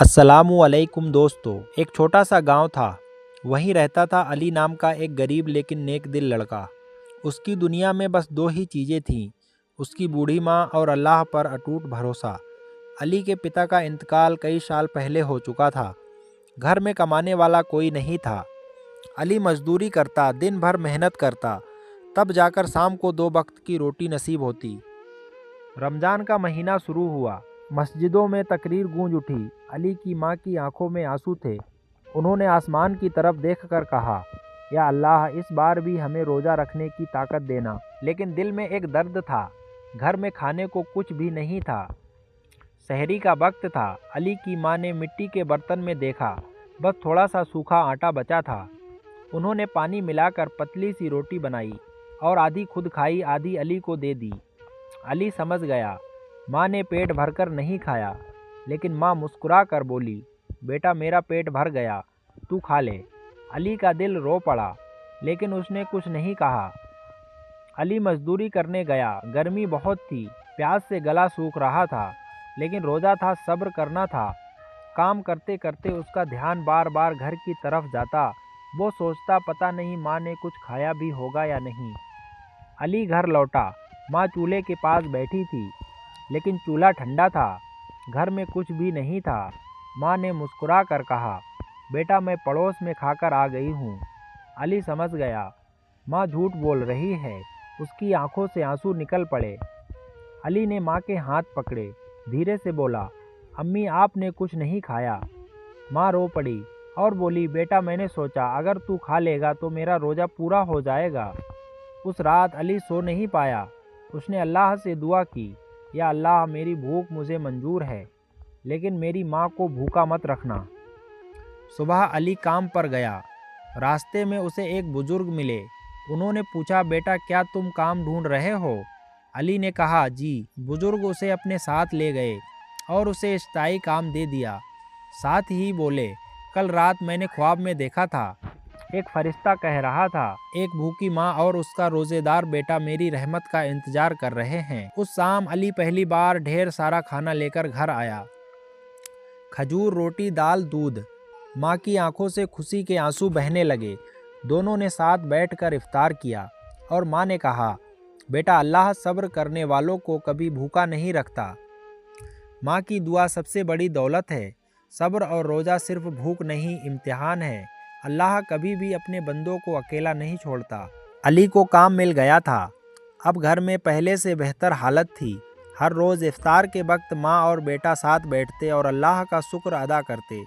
السلام علیکم دوستو، ایک چھوٹا سا گاؤں تھا۔ وہیں رہتا تھا علی نام کا ایک غریب لیکن نیک دل لڑکا۔ اس کی دنیا میں بس دو ہی چیزیں تھیں، اس کی بوڑھی ماں اور اللہ پر اٹوٹ بھروسہ۔ علی کے پتا کا انتقال کئی سال پہلے ہو چکا تھا۔ گھر میں کمانے والا کوئی نہیں تھا۔ علی مزدوری کرتا، دن بھر محنت کرتا، تب جا کر شام کو دو وقت کی روٹی نصیب ہوتی۔ رمضان کا مہینہ شروع ہوا۔ مسجدوں میں تکبیر گونج اٹھی۔ علی کی ماں کی آنکھوں میں آنسو تھے۔ انہوں نے آسمان کی طرف دیکھ کر کہا، یا اللہ، اس بار بھی ہمیں روزہ رکھنے کی طاقت دینا۔ لیکن دل میں ایک درد تھا، گھر میں کھانے کو کچھ بھی نہیں تھا۔ سحری کا وقت تھا۔ علی کی ماں نے مٹی کے برتن میں دیکھا، بس تھوڑا سا سوکھا آٹا بچا تھا۔ انہوں نے پانی ملا کر پتلی سی روٹی بنائی اور آدھی خود کھائی، آدھی علی کو دے دی۔ علی سمجھ گیا، ماں نے پیٹ بھر کر نہیں کھایا، لیکن ماں مسکرا کر بولی، بیٹا میرا پیٹ بھر گیا، تو کھا لے۔ علی کا دل رو پڑا، لیکن اس نے کچھ نہیں کہا۔ علی مزدوری کرنے گیا۔ گرمی بہت تھی، پیاس سے گلا سوکھ رہا تھا، لیکن روزہ تھا، صبر کرنا تھا۔ کام کرتے کرتے اس کا دھیان بار بار گھر کی طرف جاتا۔ وہ سوچتا، پتہ نہیں ماں نے کچھ کھایا بھی ہوگا یا نہیں۔ علی گھر لوٹا۔ ماں چولہے کے پاس بیٹھی تھی، لیکن چولہا ٹھنڈا تھا، گھر میں کچھ بھی نہیں تھا۔ ماں نے مسکرا کر کہا، بیٹا میں پڑوس میں کھا کر آ گئی ہوں۔ علی سمجھ گیا، ماں جھوٹ بول رہی ہے۔ اس کی آنکھوں سے آنسو نکل پڑے۔ علی نے ماں کے ہاتھ پکڑے، دھیرے سے بولا، امی آپ نے کچھ نہیں کھایا۔ ماں رو پڑی اور بولی، بیٹا میں نے سوچا اگر تو کھا لے گا تو میرا روزہ پورا ہو جائے گا۔ اس رات علی سو نہیں پایا۔ اس نے اللہ سے دعا کی، یا اللہ، میری بھوک مجھے منظور ہے، لیکن میری ماں کو بھوکا مت رکھنا۔ صبح علی کام پر گیا۔ راستے میں اسے ایک بزرگ ملے۔ انہوں نے پوچھا، بیٹا کیا تم کام ڈھونڈ رہے ہو؟ علی نے کہا، جی۔ بزرگ اسے اپنے ساتھ لے گئے اور اسے استائی کام دے دیا۔ ساتھ ہی بولے، کل رات میں نے خواب میں دیکھا تھا، ایک فرشتہ کہہ رہا تھا، ایک بھوکی ماں اور اس کا روزے دار بیٹا میری رحمت کا انتظار کر رہے ہیں۔ اس شام علی پہلی بار ڈھیر سارا کھانا لے کر گھر آیا۔ کھجور، روٹی، دال، دودھ۔ ماں کی آنکھوں سے خوشی کے آنسو بہنے لگے۔ دونوں نے ساتھ بیٹھ کر افطار کیا اور ماں نے کہا، بیٹا اللہ صبر کرنے والوں کو کبھی بھوکا نہیں رکھتا۔ ماں کی دعا سب سے بڑی دولت ہے۔ صبر اور روزہ صرف بھوک نہیں، امتحان ہے۔ اللہ کبھی بھی اپنے بندوں کو اکیلا نہیں چھوڑتا۔ علی کو کام مل گیا تھا۔ اب گھر میں پہلے سے بہتر حالت تھی۔ ہر روز افطار کے وقت ماں اور بیٹا ساتھ بیٹھتے اور اللہ کا شکر ادا کرتے۔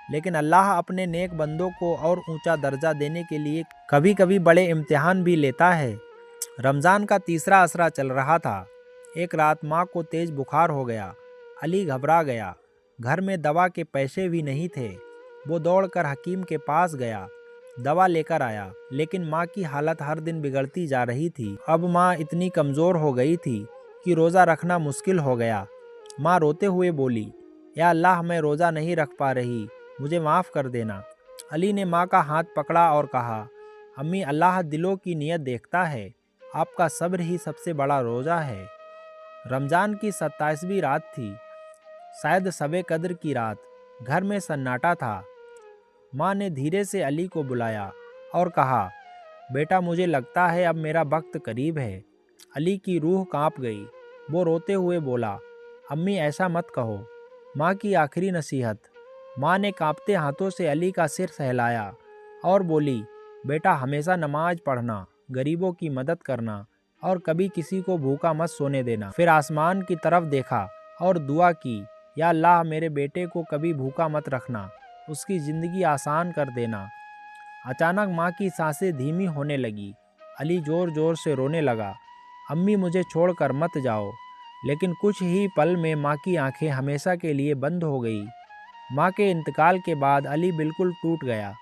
لیکن اللہ اپنے نیک بندوں کو اور اونچا درجہ دینے کے لیے کبھی کبھی بڑے امتحان بھی لیتا ہے۔ رمضان کا تیسرا عشرہ چل رہا تھا۔ ایک رات ماں کو تیز بخار ہو گیا۔ علی گھبرا گیا۔ گھر میں دوا کے پیسے بھی نہیں تھے۔ وہ دوڑ کر حکیم کے پاس گیا، دوا لے کر آیا، لیکن ماں کی حالت ہر دن بگڑتی جا رہی تھی۔ اب ماں اتنی کمزور ہو گئی تھی کہ روزہ رکھنا مشکل ہو گیا۔ ماں روتے ہوئے بولی، یا اللہ، میں روزہ نہیں رکھ پا رہی، مجھے معاف کر دینا۔ علی نے ماں کا ہاتھ پکڑا اور کہا، امی، اللہ دلوں کی نیت دیکھتا ہے، آپ کا صبر ہی سب سے بڑا روزہ ہے۔ رمضان کی 27ویں رات تھی، شاید شب قدر کی رات۔ گھر میں سناٹا تھا۔ ماں نے دھیرے سے علی کو بلایا اور کہا، بیٹا مجھے لگتا ہے اب میرا وقت قریب ہے۔ علی کی روح کانپ گئی۔ وہ روتے ہوئے بولا، امی ایسا مت کہو۔ ماں کی آخری نصیحت۔ ماں نے کانپتے ہاتھوں سے علی کا سر سہلایا اور بولی، بیٹا ہمیشہ نماز پڑھنا، غریبوں کی مدد کرنا اور کبھی کسی کو بھوکا مت سونے دینا۔ پھر آسمان کی طرف دیکھا اور دعا کی، یا اللہ، میرے بیٹے کو کبھی بھوکا مت رکھنا، اس کی زندگی آسان کر دینا۔ اچانک ماں کی سانسیں دھیمی ہونے لگی۔ علی زور زور سے رونے لگا، امی مجھے چھوڑ کر مت جاؤ۔ لیکن کچھ ہی پل میں ماں کی آنکھیں ہمیشہ کے لیے بند ہو گئی۔ ماں کے انتقال کے بعد علی بالکل ٹوٹ گیا،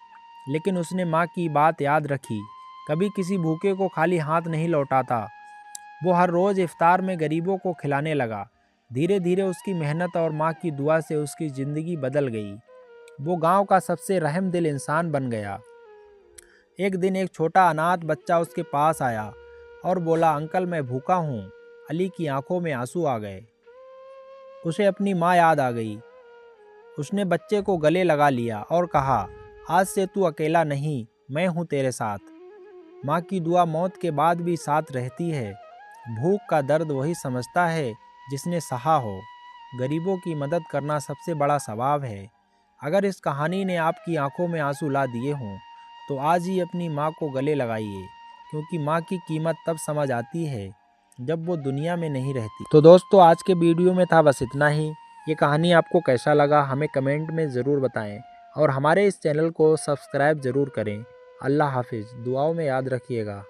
لیکن اس نے ماں کی بات یاد رکھی، کبھی کسی بھوکے کو خالی ہاتھ نہیں لوٹاتا۔ وہ ہر روز افطار میں غریبوں کو کھلانے لگا۔ دھیرے دھیرے اس کی محنت اور ماں کی دعا سے اس کی زندگی بدل گئی۔ وہ گاؤں کا سب سے رحم دل انسان بن گیا۔ ایک دن ایک چھوٹا اناتھ بچہ اس کے پاس آیا اور بولا، انکل میں بھوکا ہوں۔ علی کی آنکھوں میں آنسو آ گئے۔ اسے اپنی ماں یاد آ گئی۔ اس نے بچے کو گلے لگا لیا اور کہا، آج سے تو اکیلا نہیں، میں ہوں تیرے ساتھ۔ ماں کی دعا موت کے بعد بھی ساتھ رہتی ہے۔ بھوک کا درد وہی سمجھتا ہے جس نے سہا ہو۔ غریبوں کی مدد کرنا سب سے بڑا ثواب ہے۔ اگر اس کہانی نے آپ کی آنکھوں میں آنسو لا دیے ہوں تو آج ہی اپنی ماں کو گلے لگائیے، کیونکہ ماں کی قیمت تب سمجھ آتی ہے جب وہ دنیا میں نہیں رہتی۔ تو دوستو، آج کے ویڈیو میں تھا بس اتنا ہی۔ یہ کہانی آپ کو کیسا لگا ہمیں کمنٹ میں ضرور بتائیں، اور ہمارے اس چینل کو سبسکرائب ضرور کریں۔ اللہ حافظ، دعاؤں میں یاد رکھیے گا۔